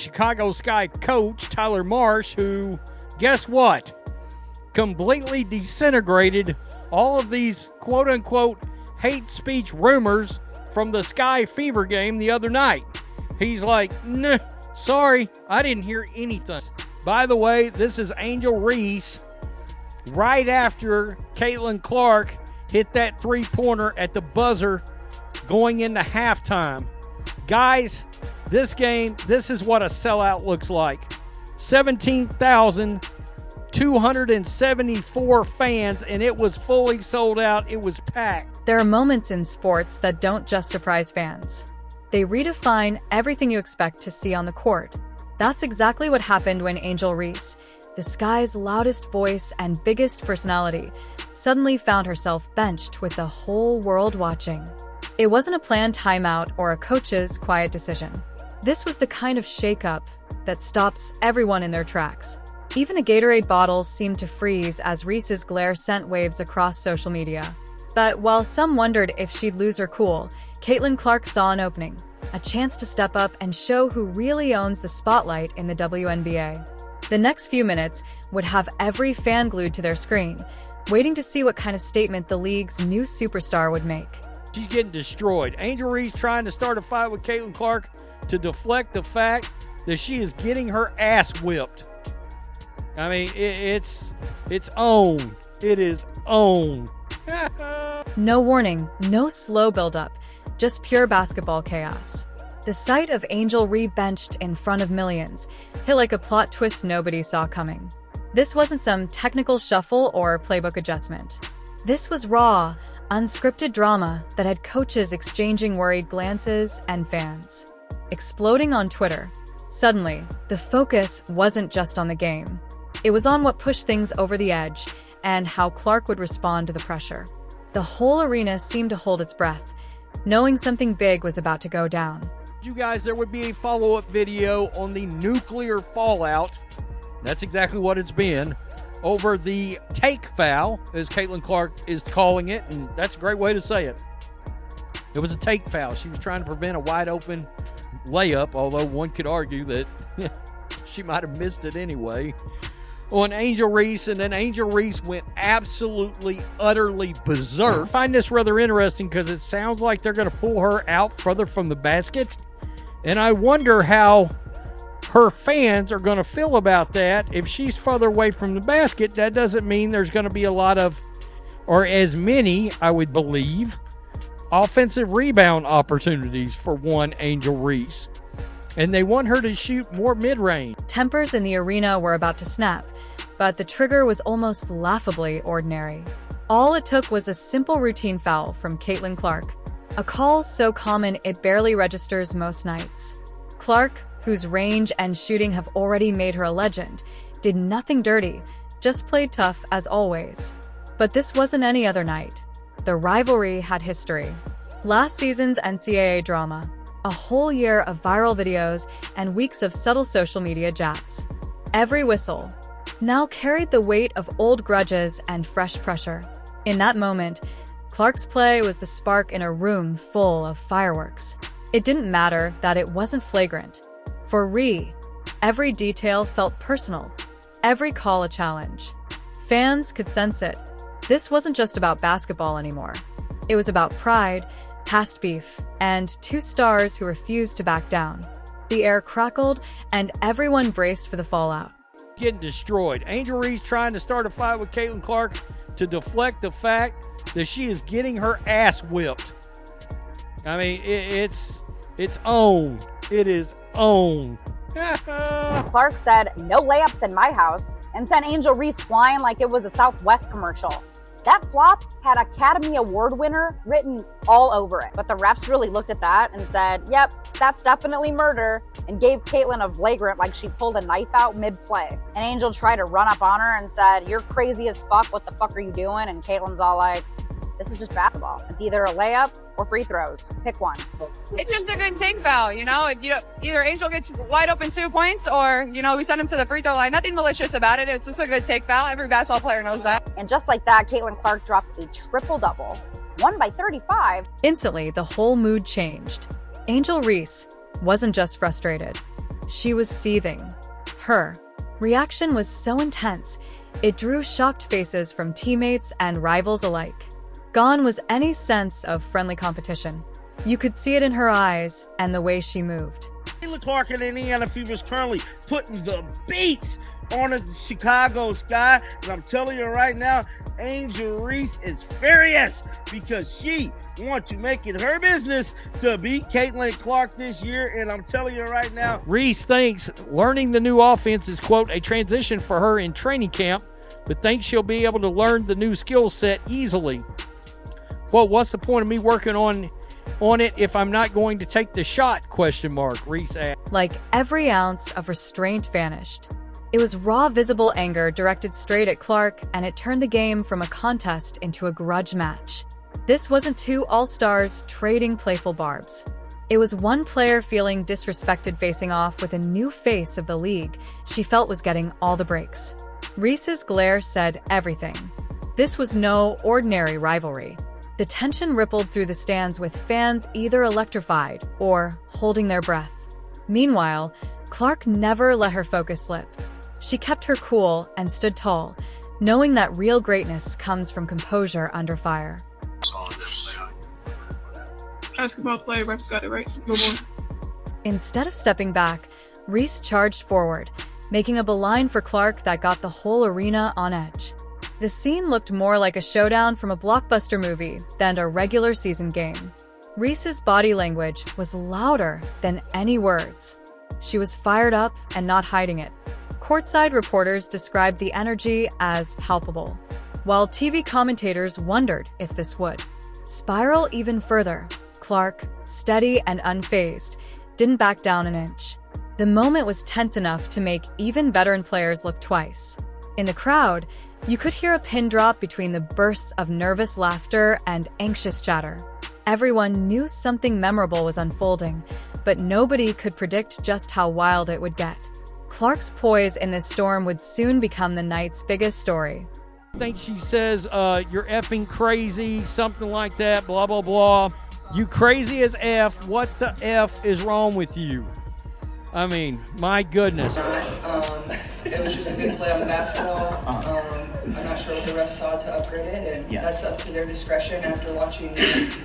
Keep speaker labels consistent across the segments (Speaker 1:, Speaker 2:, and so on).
Speaker 1: Chicago Sky coach, Tyler Marsh, who, guess what? Completely disintegrated all of these quote-unquote hate speech rumors from the Sky Fever game the other night. He's like, nah, sorry, I didn't hear anything. By the way, this is Angel Reese right after Caitlin Clark hit that three-pointer at the buzzer going into halftime. Guys, this game, this is what a sellout looks like. 17,274 fans, and it was fully sold out. It was packed.
Speaker 2: There are moments in sports that don't just surprise fans. They redefine everything you expect to see on the court. That's exactly what happened when Angel Reese, the Sky's loudest voice and biggest personality, suddenly found herself benched with the whole world watching. It wasn't a planned timeout or a coach's quiet decision. This was the kind of shakeup that stops everyone in their tracks. Even the Gatorade bottles seemed to freeze as Reese's glare sent waves across social media. But while some wondered if she'd lose her cool, Caitlin Clark saw an opening, a chance to step up and show who really owns the spotlight in the WNBA. The next few minutes would have every fan glued to their screen, waiting to see what kind of statement the league's new superstar would make.
Speaker 1: She's getting destroyed. Angel Reese trying to start a fight with Caitlin Clark to deflect the fact that she is getting her ass whipped. I mean, it's on. It is on.
Speaker 2: No warning, no slow build-up, just pure basketball chaos. The sight of Angel benched in front of millions hit like a plot twist nobody saw coming. This wasn't some technical shuffle or playbook adjustment. This was raw, unscripted drama that had coaches exchanging worried glances and fans exploding on Twitter. Suddenly, the focus wasn't just on the game. It was on what pushed things over the edge and how Clark would respond to the pressure. The whole arena seemed to hold its breath, knowing something big was about to go down.
Speaker 1: You guys, there would be a follow-up video on the nuclear fallout. That's exactly what it's been. Over the take foul, as Caitlin Clark is calling it, and that's a great way to say it. It was a take foul. She was trying to prevent a wide-open layup, although one could argue that she might have missed it anyway, on Angel Reese, and then Angel Reese went absolutely, utterly berserk. I find this rather interesting because it sounds like they're going to pull her out further from the basket, and I wonder how her fans are going to feel about that. If she's further away from the basket, that doesn't mean there's going to be a lot of, or as many, I would believe, offensive rebound opportunities for one Angel Reese. And they want her to shoot more mid-range.
Speaker 2: Tempers in the arena were about to snap, but the trigger was almost laughably ordinary. All it took was a simple routine foul from Caitlin Clark, a call so common it barely registers most nights. Clark, whose range and shooting have already made her a legend, did nothing dirty, just played tough as always. But this wasn't any other night. The rivalry had history. Last season's NCAA drama, a whole year of viral videos and weeks of subtle social media jabs. Every whistle now carried the weight of old grudges and fresh pressure. In that moment, Clark's play was the spark in a room full of fireworks. It didn't matter that it wasn't flagrant. For every detail felt personal, every call a challenge. Fans could sense it. This wasn't just about basketball anymore. It was about pride, past beef, and two stars who refused to back down. The air crackled, and everyone braced for the fallout.
Speaker 1: Getting destroyed. Angel Reese trying to start a fight with Caitlin Clark to deflect the fact that she is getting her ass whipped. I mean, it's on. It is on.
Speaker 3: Clark said, "No layups in my house," and sent Angel Reese flying like it was a Southwest commercial. That flop had Academy Award winner written all over it. But the refs really looked at that and said, yep, that's definitely murder, and gave Caitlin a flagrant like she pulled a knife out mid-play. And Angel tried to run up on her and said, "You're crazy as fuck, what the fuck are you doing?" And Caitlin's all like, "This is just basketball. It's either a layup or free throws. Pick one."
Speaker 4: It's just a good take foul, you know? If either Angel gets wide open 2 points or, we send him to the free throw line. Nothing malicious about it. It's just a good take foul. Every basketball player knows that.
Speaker 3: And just like that, Caitlin Clark dropped a triple-double, won by 35.
Speaker 2: Instantly, the whole mood changed. Angel Reese wasn't just frustrated. She was seething. Her reaction was so intense, it drew shocked faces from teammates and rivals alike. Gone was any sense of friendly competition. You could see it in her eyes and the way she moved.
Speaker 5: Caitlin Clark and Indiana Fever is currently putting the beats on the Chicago sky. And I'm telling you right now, Angel Reese is furious because she wants to make it her business to beat Caitlin Clark this year. And I'm telling you right now,
Speaker 1: Reese thinks learning the new offense is, quote, a transition for her in training camp, but thinks she'll be able to learn the new skill set easily. Quote, what's the point of me working on it if I'm not going to take the shot, ? Reese asked.
Speaker 2: Like every ounce of restraint vanished. It was raw, visible anger directed straight at Clark, and it turned the game from a contest into a grudge match. This wasn't two all-stars trading playful barbs. It was one player feeling disrespected facing off with a new face of the league she felt was getting all the breaks. Reese's glare said everything. This was no ordinary rivalry. The tension rippled through the stands with fans either electrified or holding their breath. Meanwhile, Clark never let her focus slip. She kept her cool and stood tall, knowing that real greatness comes from composure under fire.
Speaker 6: Basketball player, refs got it right. Move on.
Speaker 2: Instead of stepping back, Reese charged forward, making a beeline for Clark that got the whole arena on edge. The scene looked more like a showdown from a blockbuster movie than a regular season game. Reese's body language was louder than any words. She was fired up and not hiding it. Courtside reporters described the energy as palpable, while TV commentators wondered if this would spiral even further. Clark, steady and unfazed, didn't back down an inch. The moment was tense enough to make even veteran players look twice. In the crowd, you could hear a pin drop between the bursts of nervous laughter and anxious chatter. Everyone knew something memorable was unfolding, but nobody could predict just how wild it would get. Clark's poise in this storm would soon become the night's biggest story.
Speaker 1: I think she says, you're effing crazy, something like that, blah, blah, blah. You crazy as F. What the F is wrong with you? I mean, my goodness.
Speaker 7: It was just a good play on the basketball. I'm not sure what the refs saw to upgrade it, and that's up to their discretion after watching the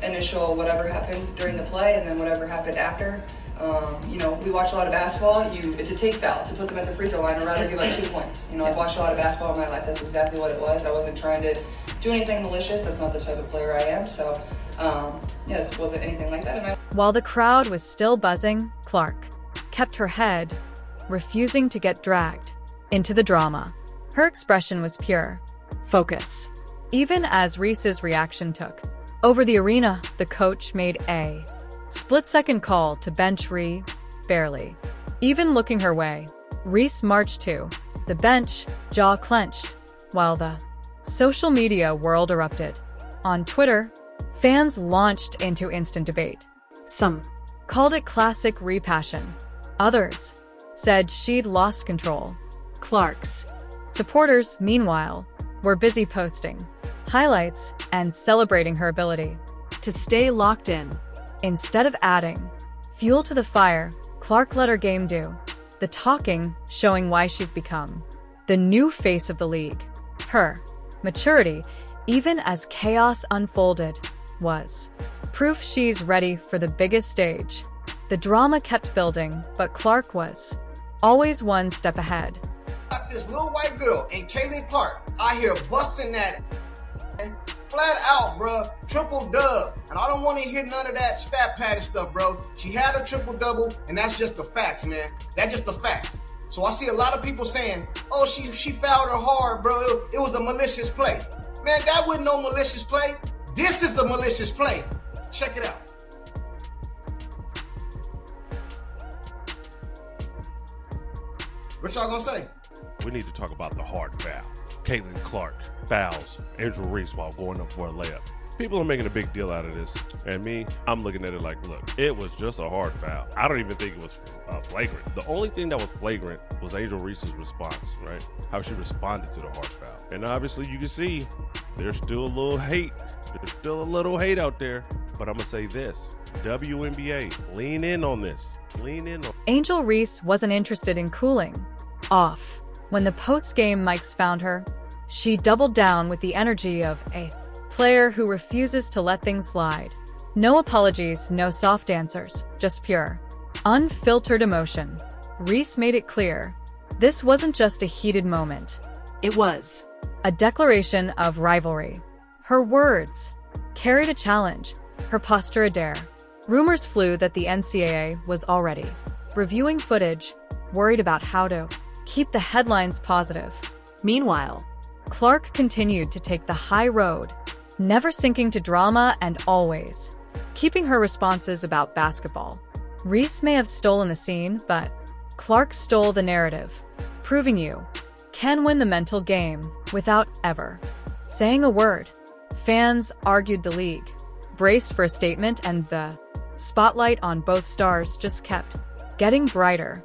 Speaker 7: initial whatever happened during the play and then whatever happened after. We watch a lot of basketball. It's a take foul to put them at the free throw line. I'd rather give up 2 points. I've watched a lot of basketball in my life. That's exactly what it was. I wasn't trying to do anything malicious. That's not the type of player I am. So, this wasn't anything like that.
Speaker 2: While the crowd was still buzzing, Clark kept her head, refusing to get dragged into the drama. Her expression was pure focus. Even as Reese's reaction took over the arena, the coach made a split-second call to bench Ree, barely even looking her way. Reese marched to the bench, jaw clenched, while the social media world erupted. On Twitter, fans launched into instant debate. Some called it classic Ree passion. Others said she'd lost control. Clark's supporters, meanwhile, were busy posting highlights and celebrating her ability to stay locked in. Instead of adding fuel to the fire, Clark let her game do the talking, showing why she's become the new face of the league. Her maturity, even as chaos unfolded, was proof she's ready for the biggest stage. The drama kept building, but Clark was always one step ahead.
Speaker 8: Got this little white girl and Caitlin Clark out here busting that flat out, bro. Triple dub. And I don't want to hear none of that stat padding stuff, bro. She had a triple double, and that's just the facts, man. That's just the facts. So I see a lot of people saying, oh, she fouled her hard, bro. It was a malicious play. Man, that wasn't no malicious play. This is a malicious play. Check it out. What y'all gonna say?
Speaker 9: We need to talk about the hard foul. Caitlin Clark fouls Angel Reese while going up for a layup. People are making a big deal out of this, and me, I'm looking at it like, look, it was just a hard foul. I don't even think it was flagrant. The only thing that was flagrant was Angel Reese's response, right? How she responded to the hard foul. And obviously you can see there's still a little hate. There's still a little hate out there But I'm going to say this. WNBA, lean in on this. Lean in on.
Speaker 2: Angel Reese wasn't interested in cooling off. When the post-game mics found her, she doubled down with the energy of a player who refuses to let things slide. No apologies, no soft answers, just pure, unfiltered emotion. Reese made it clear. This wasn't just a heated moment.
Speaker 10: It was
Speaker 2: a declaration of rivalry. Her words carried a challenge, her posture a dare. Rumors flew that the NCAA was already reviewing footage, worried about how to keep the headlines positive.
Speaker 10: Meanwhile,
Speaker 2: Clark continued to take the high road, never sinking to drama and always keeping her responses about basketball. Reese may have stolen the scene, but Clark stole the narrative, proving you can win the mental game without ever saying a word. Fans argued the league, braced for a statement, and the spotlight on both stars just kept getting brighter.